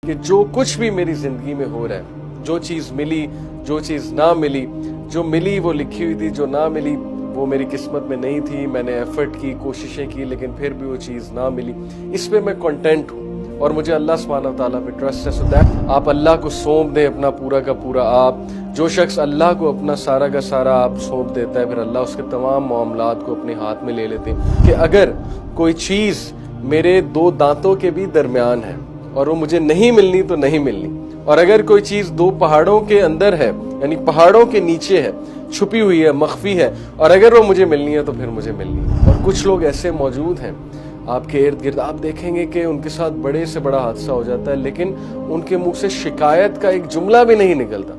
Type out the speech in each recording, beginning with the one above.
کہ جو کچھ بھی میری زندگی میں ہو رہا ہے، جو چیز ملی، جو چیز نہ ملی، جو ملی وہ لکھی ہوئی تھی، جو نہ ملی وہ میری قسمت میں نہیں تھی، میں نے ایفرٹ کی، کوششیں کی، لیکن پھر بھی وہ چیز نہ ملی، اس پہ میں کنٹینٹ ہوں اور مجھے اللہ سبحانہ وتعالیٰ پہ ٹرسٹ ہے. سو دیٹ آپ اللہ کو سونپ دیں اپنا پورا کا پورا. آپ جو شخص اللہ کو اپنا سارا کا سارا آپ سونپ دیتا ہے، پھر اللہ اس کے تمام معاملات کو اپنے ہاتھ میں لے لیتے ہیں. کہ اگر کوئی چیز میرے دو دانتوں کے بھی درمیان ہے اور وہ مجھے نہیں ملنی تو نہیں ملنی، اور اگر کوئی چیز دو پہاڑوں کے اندر ہے، یعنی پہاڑوں کے نیچے ہے، چھپی ہوئی ہے، مخفی ہے، اور اگر وہ مجھے ملنی ہے تو پھر مجھے ملنی ہے. اور کچھ لوگ ایسے موجود ہیں آپ کے ارد گرد، آپ دیکھیں گے کہ ان کے ساتھ بڑے سے بڑا حادثہ ہو جاتا ہے لیکن ان کے منہ سے شکایت کا ایک جملہ بھی نہیں نکلتا.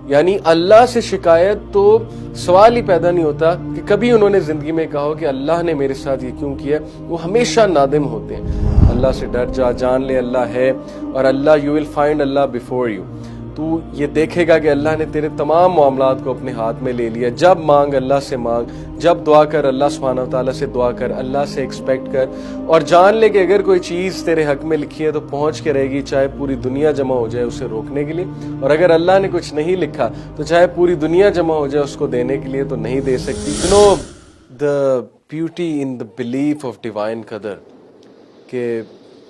یعنی اللہ سے شکایت تو سوال ہی پیدا نہیں ہوتا کہ کبھی انہوں نے زندگی میں کہا ہو کہ اللہ نے میرے ساتھ یہ کیوں کیا. وہ ہمیشہ نادم ہوتے ہیں. اللہ سے ڈر جا، جان لے اللہ ہے، اور Allah you will find Allah before you. تو یہ دیکھے گا کہ اللہ نے تیرے تمام معاملات کو اپنے ہاتھ میں لے لیا. جب مانگ اللہ سے مانگ، جب دعا کر اللہ سبحانہ وتعالیٰ سے دعا کر، اللہ سے ایکسپیکٹ کر، اور جان لے کہ اگر کوئی چیز تیرے حق میں لکھی ہے تو پہنچ کے رہے گی، چاہے پوری دنیا جمع ہو جائے اسے روکنے کے لیے، اور اگر اللہ نے کچھ نہیں لکھا تو چاہے پوری دنیا جمع ہو جائے اس کو دینے کے لیے تو نہیں دے سکتی. You know the beauty in the belief of divine قدر، کہ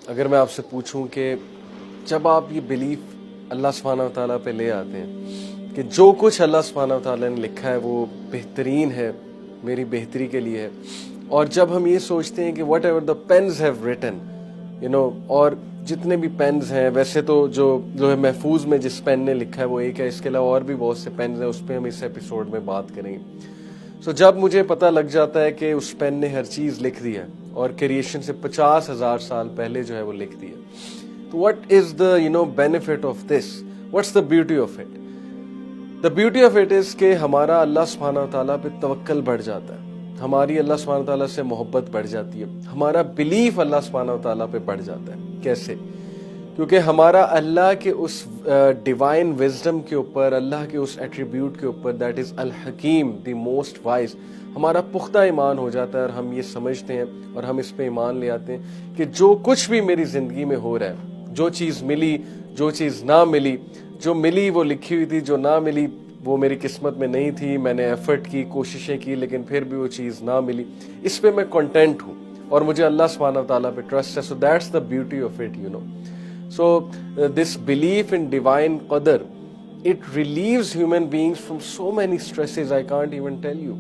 اگر میں آپ سے پوچھوں کہ جب آپ یہ بلیف اللہ سبحانہ وتعالیٰ پہ لے آتے ہیں کہ جو کچھ اللہ سبحانہ وتعالیٰ نے لکھا ہے وہ بہترین ہے، میری بہتری کے لیے ہے، اور جب ہم یہ سوچتے ہیں کہ whatever the pens have written, اور جتنے بھی پینز ہیں، ویسے تو جو ہے محفوظ میں جس پین نے لکھا ہے وہ ایک ہے، اس کے علاوہ اور بھی بہت سے پینز ہیں، اس پہ ہم اس ایپیسوڈ میں بات کریں گے. سو جب مجھے پتہ لگ جاتا ہے کہ اس پین نے ہر چیز لکھ دی ہے اور کریشن سے 50,000 سال پہلے جو ہے وہ لکھ دی ہے، تو what is the benefit of this? What's the beauty of it? The beauty of it is کہ ہمارا اللہ سبحانہ وتعالیٰ پہ توکل بڑھ جاتا ہے، ہماری اللہ سبحانہ وتعالیٰ سے محبت بڑھ جاتی ہے، ہمارا بلیف اللہ سبحانہ وتعالیٰ پہ بڑھ جاتا ہے. کیسے؟ کیونکہ ہمارا اللہ کے اس ڈیوائن وزڈم کے اوپر، اللہ کے اس ایٹریبیوٹ کے اوپر، دیٹ از الحکیم، دی موسٹ وائز، ہمارا پختہ ایمان ہو جاتا ہے، اور ہم یہ سمجھتے ہیں اور ہم اس پہ ایمان لے آتے ہیں کہ جو کچھ بھی میری زندگی میں ہو رہا ہے، جو چیز ملی، جو چیز نہ ملی، جو ملی وہ لکھی ہوئی تھی، جو نہ ملی وہ میری قسمت میں نہیں تھی، میں نے ایفرٹ کی، کوششیں کی، لیکن پھر بھی وہ چیز نہ ملی، اس پہ میں کنٹینٹ ہوں اور مجھے اللہ سبحانہ وتعالیٰ پہ ٹرسٹ ہے. So that's the beauty of it. So this belief in divine qadar, it relieves human beings from so many stresses I can't even tell you.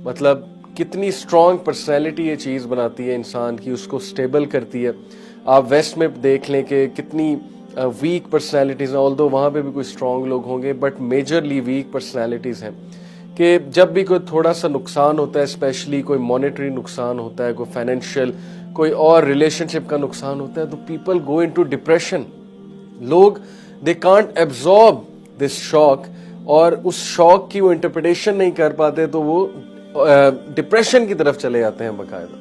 مطلب کتنی اسٹرانگ پرسنالٹی یہ چیز بناتی ہے انسان کی، اس کو اسٹیبل کرتی ہے. آپ ویسٹ میں دیکھ لیں کہ کتنی ویک پرسنالٹیز ہیں، although وہاں پہ بھی کوئی اسٹرانگ لوگ ہوں گے، بٹ میجرلی ویک پرسنالٹیز ہیں. کہ جب بھی کوئی تھوڑا سا نقصان ہوتا ہے، اسپیشلی کوئی مانیٹری نقصان ہوتا ہے، کوئی فائنینشیل، کوئی اور ریلیشن شپ کا نقصان ہوتا ہے، تو پیپل گو انٹو ڈپریشن. لوگ دے کانٹ ایبزارب دس شاک، اور اس شاک کی وہ انٹرپریٹیشن نہیں کر پاتے تو وہ ڈپریشن کی طرف چلے جاتے ہیں باقاعدہ.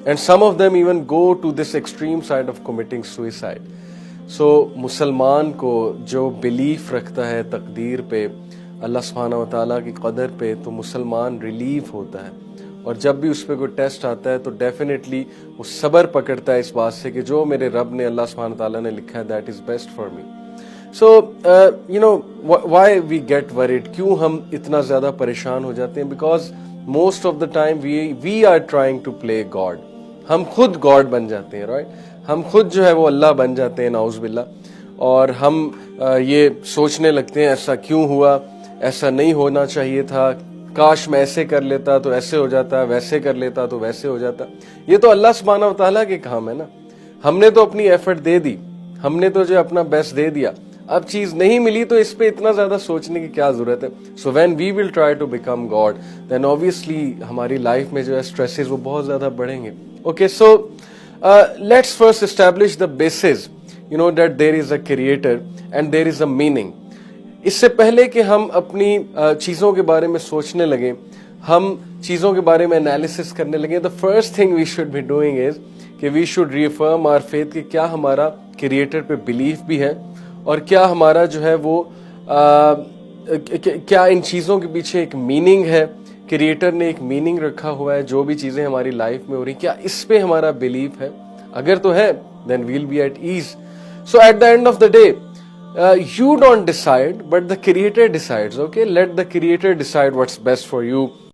And some of them even go to this extreme side of committing suicide. So مسلمان کو جو بلیف رکھتا ہے تقدیر پہ، اللہ سبحانہ وتعالیٰ کی قدر پہ، تو مسلمان ریلیف ہوتا ہے. اور جب بھی اس پہ کوئی ٹیسٹ آتا ہے تو ڈیفینیٹلی وہ صبر پکڑتا ہے اس بات سے کہ جو میرے رب نے، اللہ سبحانہ تعالیٰ نے لکھا ہے، that is best for me. So why we get worried, کیوں ہم اتنا زیادہ پریشان ہو جاتے ہیں؟ Because most of the time we are trying to play God. ہم خود گاڈ بن جاتے ہیں، رائٹ؟ ہم خود جو ہے وہ اللہ بن جاتے ہیں، نعوذ باللہ. اور ہم یہ سوچنے لگتے ہیں ایسا کیوں ہوا، ایسا نہیں ہونا چاہیے تھا، کاش میں ایسے کر لیتا تو ایسے ہو جاتا، ویسے کر لیتا تو ویسے ہو جاتا. یہ تو اللہ سبحانہ وتعالیٰ کے کام ہے نا. ہم نے تو اپنی ایفرٹ دے دی، ہم نے تو جو اپنا بیسٹ دے دیا، اب چیز نہیں ملی تو اس پہ اتنا زیادہ سوچنے کی کیا ضرورت ہے. So when we will try to become God, then obviously ہماری لائف میں جو ہے اسٹریسز وہ بہت زیادہ بڑھیں گے. Okay, so let's first establish the bases that there is a creator and there is a meaning. اس سے پہلے کہ ہم اپنی چیزوں کے بارے میں سوچنے لگیں، ہم چیزوں کے بارے میں انالیسس کرنے لگیں، the first thing we should be doing is کہ we should reaffirm our faith کہ کیا ہمارا کریٹر پہ بلیف بھی ہے، اور کیا ہمارا جو ہے وہ کیا ان چیزوں کے پیچھے ایک میننگ ہے، کریٹر نے ایک میننگ رکھا ہوا ہے جو بھی چیزیں ہماری لائف میں ہو رہی، کیا اس پہ ہمارا بلیف ہے؟ اگر تو ہے then we'll be at ease. So at the end of the day, you don't decide, but the creator decides. Okay, let the creator decide what's best for you.